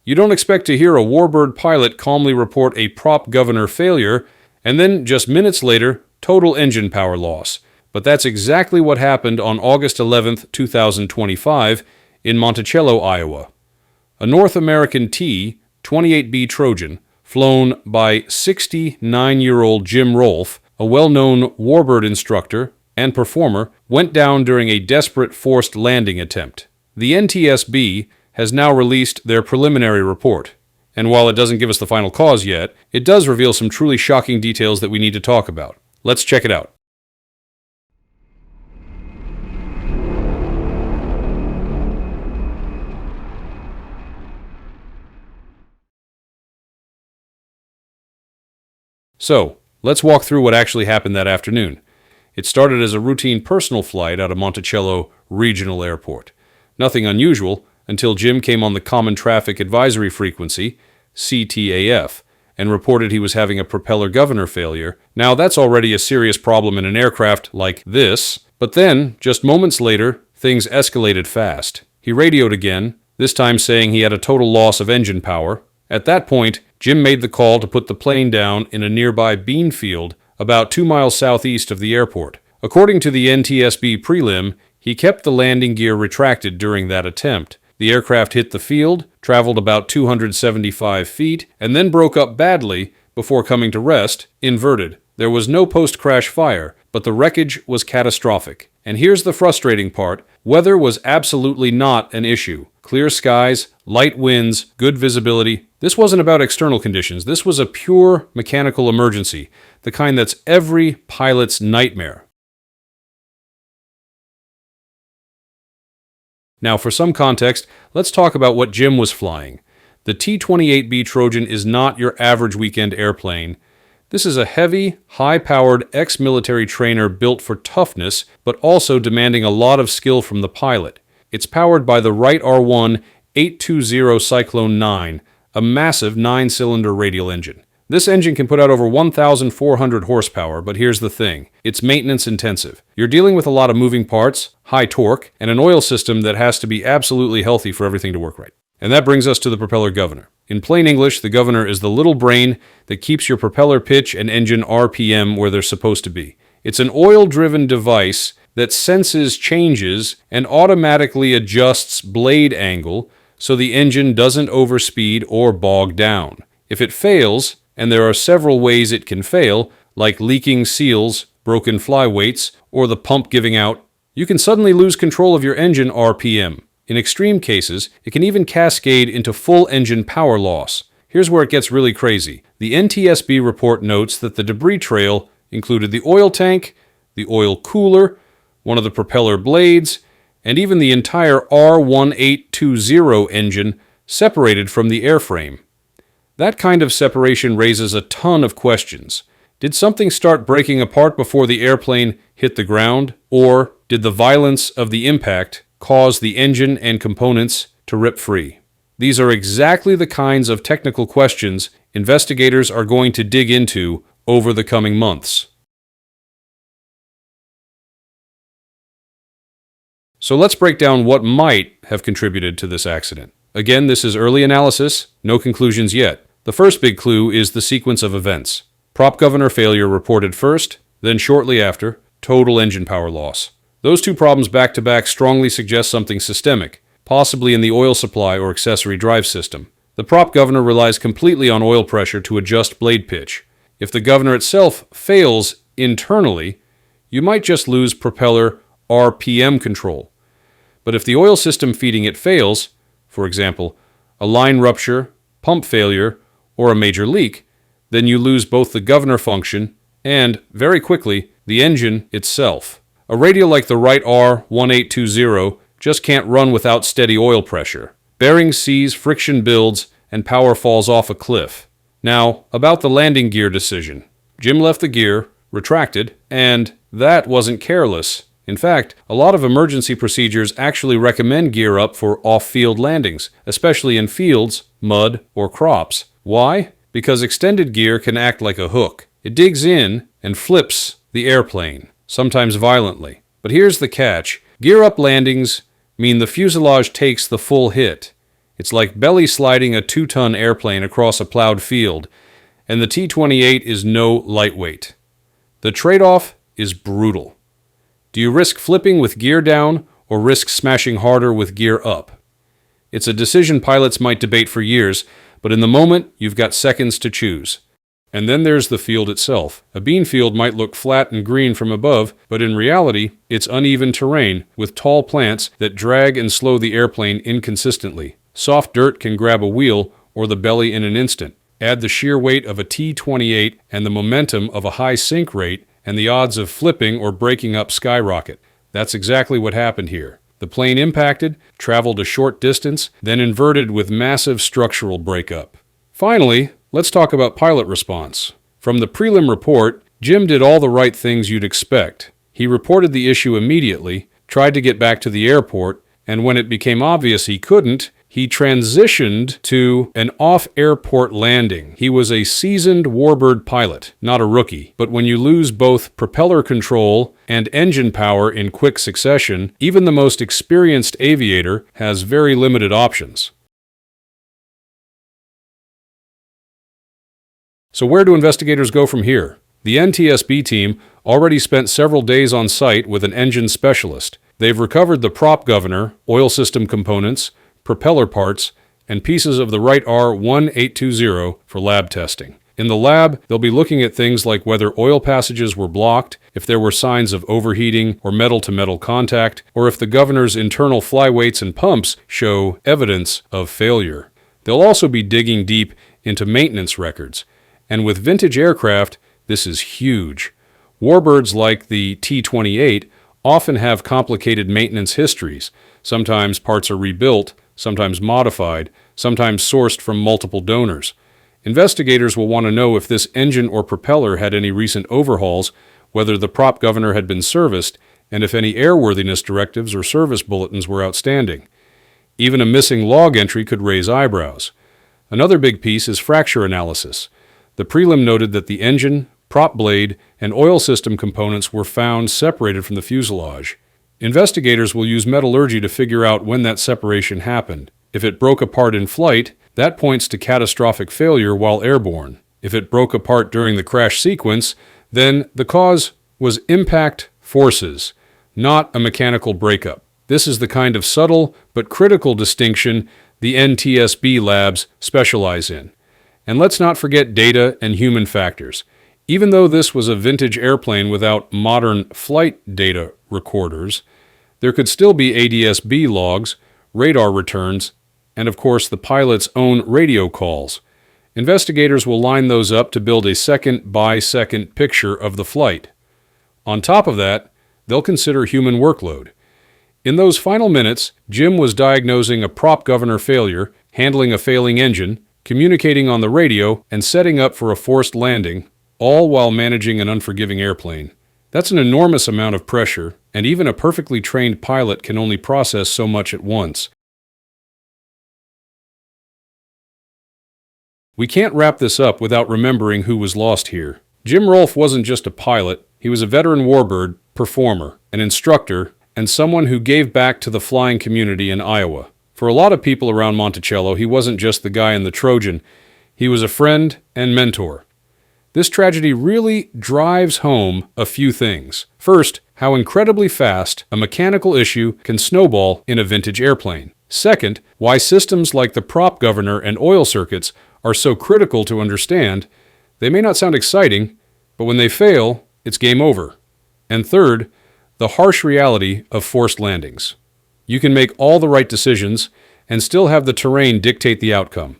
You don't expect to hear a warbird pilot calmly report a prop governor failure, and then just minutes later, total engine power loss. But that's exactly what happened on August 11th, 2025, in Monticello, Iowa. A North American T-28B Trojan, flown by 69-year-old Jim Rolf, a well-known warbird instructor and performer, went down during a desperate forced landing attempt. The NTSB has now released their preliminary report, and while it doesn't give us the final cause yet, it does reveal some truly shocking details that we need to talk about. Let's check it out. So, let's walk through what actually happened that afternoon. It started as a routine personal flight out of Monticello Regional Airport. Nothing unusual until Jim came on the Common Traffic Advisory Frequency, CTAF, and reported he was having a propeller governor failure. Now, that's already a serious problem in an aircraft like this, but then, just moments later, things escalated fast. He radioed again, this time saying he had a total loss of engine power. At that point, Jim made the call to put the plane down in a nearby bean field about 2 miles southeast of the airport. According to the NTSB Prelim, he kept the landing gear retracted during that attempt. The aircraft hit the field, traveled about 275 feet, and then broke up badly before coming to rest, inverted. There was no post-crash fire, but the wreckage was catastrophic. And here's the frustrating part. Weather was absolutely not an issue. Clear skies, light winds, good visibility. This wasn't about external conditions. This was a pure mechanical emergency, the kind that's every pilot's nightmare. Now, for some context, let's talk about what Jim was flying. The T-28B Trojan is not your average weekend airplane. This is a heavy, high-powered ex-military trainer built for toughness, but also demanding a lot of skill from the pilot. It's powered by the Wright R1-820 Cyclone 9, a massive 9-cylinder radial engine. This engine can put out over 1,400 horsepower, but here's the thing. It's maintenance intensive. You're dealing with a lot of moving parts, high torque, and an oil system that has to be absolutely healthy for everything to work right. And that brings us to the propeller governor. In plain English, the governor is the little brain that keeps your propeller pitch and engine RPM where they're supposed to be. It's an oil-driven device that senses changes and automatically adjusts blade angle so the engine doesn't overspeed or bog down. If it fails, and there are several ways it can fail, like leaking seals, broken flyweights, or the pump giving out, you can suddenly lose control of your engine RPM. In extreme cases, it can even cascade into full engine power loss. Here's where it gets really crazy. The NTSB report notes that the debris trail included the oil tank, the oil cooler, one of the propeller blades, and even the entire R1820 engine separated from the airframe. That kind of separation raises a ton of questions. Did something start breaking apart before the airplane hit the ground? Or did the violence of the impact cause the engine and components to rip free? These are exactly the kinds of technical questions investigators are going to dig into over the coming months. So let's break down what might have contributed to this accident. Again, this is early analysis, no conclusions yet. The first big clue is the sequence of events. Prop governor failure reported first, then shortly after, total engine power loss. Those two problems back-to-back strongly suggest something systemic, possibly in the oil supply or accessory drive system. The prop governor relies completely on oil pressure to adjust blade pitch. If the governor itself fails internally, you might just lose propeller RPM control. But if the oil system feeding it fails, for example, a line rupture, pump failure, or a major leak, then you lose both the governor function and, very quickly, the engine itself. A radial like the Wright R1820 just can't run without steady oil pressure. Bearings seize, friction builds, and power falls off a cliff. Now, about the landing gear decision. Jim left the gear, retracted, and that wasn't careless. In fact, a lot of emergency procedures actually recommend gear up for off-field landings, especially in fields, mud, or crops. Why? Because extended gear can act like a hook. It digs in and flips the airplane, sometimes violently. But here's the catch. Gear-up landings mean the fuselage takes the full hit. It's like belly sliding a 2-ton airplane across a plowed field, and the T-28 is no lightweight. The trade-off is brutal. Do you risk flipping with gear down or risk smashing harder with gear up? It's a decision pilots might debate for years, but in the moment, you've got seconds to choose. And then there's the field itself. A bean field might look flat and green from above, but in reality, it's uneven terrain with tall plants that drag and slow the airplane inconsistently. Soft dirt can grab a wheel or the belly in an instant. Add the sheer weight of a T-28 and the momentum of a high sink rate, and the odds of flipping or breaking up skyrocket. That's exactly what happened here. The plane impacted, traveled a short distance, then inverted with massive structural breakup. Finally, let's talk about pilot response. From the prelim report, Jim did all the right things you'd expect. He reported the issue immediately, tried to get back to the airport, and when it became obvious he couldn't, he transitioned to an off-airport landing. He was a seasoned warbird pilot, not a rookie. But when you lose both propeller control and engine power in quick succession, even the most experienced aviator has very limited options. So where do investigators go from here? The NTSB team already spent several days on site with an engine specialist. They've recovered the prop governor, oil system components, propeller parts, and pieces of the Wright R1820 for lab testing. In the lab, they'll be looking at things like whether oil passages were blocked, if there were signs of overheating or metal-to-metal contact, or if the governor's internal flyweights and pumps show evidence of failure. They'll also be digging deep into maintenance records. And with vintage aircraft, this is huge. Warbirds like the T-28 often have complicated maintenance histories. Sometimes parts are rebuilt, sometimes modified, sometimes sourced from multiple donors. Investigators will want to know if this engine or propeller had any recent overhauls, whether the prop governor had been serviced, and if any airworthiness directives or service bulletins were outstanding. Even a missing log entry could raise eyebrows. Another big piece is fracture analysis. The prelim noted that the engine, prop blade, and oil system components were found separated from the fuselage. Investigators will use metallurgy to figure out when that separation happened. If it broke apart in flight, that points to catastrophic failure while airborne. If it broke apart during the crash sequence, then the cause was impact forces, not a mechanical breakup. This is the kind of subtle but critical distinction the NTSB labs specialize in. And let's not forget data and human factors. Even though this was a vintage airplane without modern flight data recorders, there could still be ADS-B logs, radar returns, and of course the pilot's own radio calls. Investigators will line those up to build a second-by-second picture of the flight. On top of that, they'll consider human workload. In those final minutes, Jim was diagnosing a prop governor failure, handling a failing engine, communicating on the radio, and setting up for a forced landing, all while managing an unforgiving airplane. That's an enormous amount of pressure, and even a perfectly trained pilot can only process so much at once. We can't wrap this up without remembering who was lost here. Jim Rolf wasn't just a pilot, he was a veteran warbird, performer, an instructor, and someone who gave back to the flying community in Iowa. For a lot of people around Monticello, he wasn't just the guy in the Trojan, he was a friend and mentor. This tragedy really drives home a few things. First, how incredibly fast a mechanical issue can snowball in a vintage airplane. Second, why systems like the prop governor and oil circuits are so critical to understand. They may not sound exciting, but when they fail, it's game over. And third, the harsh reality of forced landings. You can make all the right decisions and still have the terrain dictate the outcome.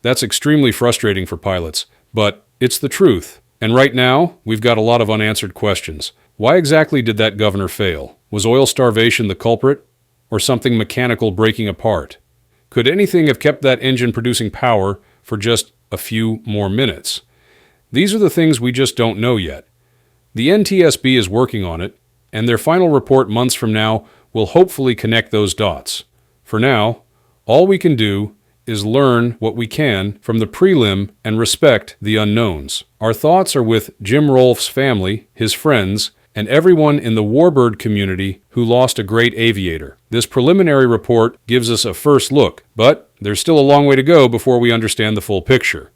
That's extremely frustrating for pilots, but it's the truth. And right now, we've got a lot of unanswered questions. Why exactly did that governor fail? Was oil starvation the culprit? Or something mechanical breaking apart? Could anything have kept that engine producing power for just a few more minutes? These are the things we just don't know yet. The NTSB is working on it, and their final report months from now will hopefully connect those dots. For now, all we can do is learn what we can from the prelim and respect the unknowns. Our thoughts are with Jim Rolf's family, his friends, and everyone in the warbird community who lost a great aviator. This preliminary report gives us a first look, but There's still a long way to go before we understand the full picture.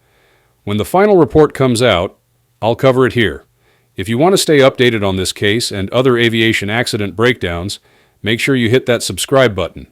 When the final report comes out, I'll cover it here. If you want to stay updated on this case and other aviation accident breakdowns, make sure you hit that subscribe button.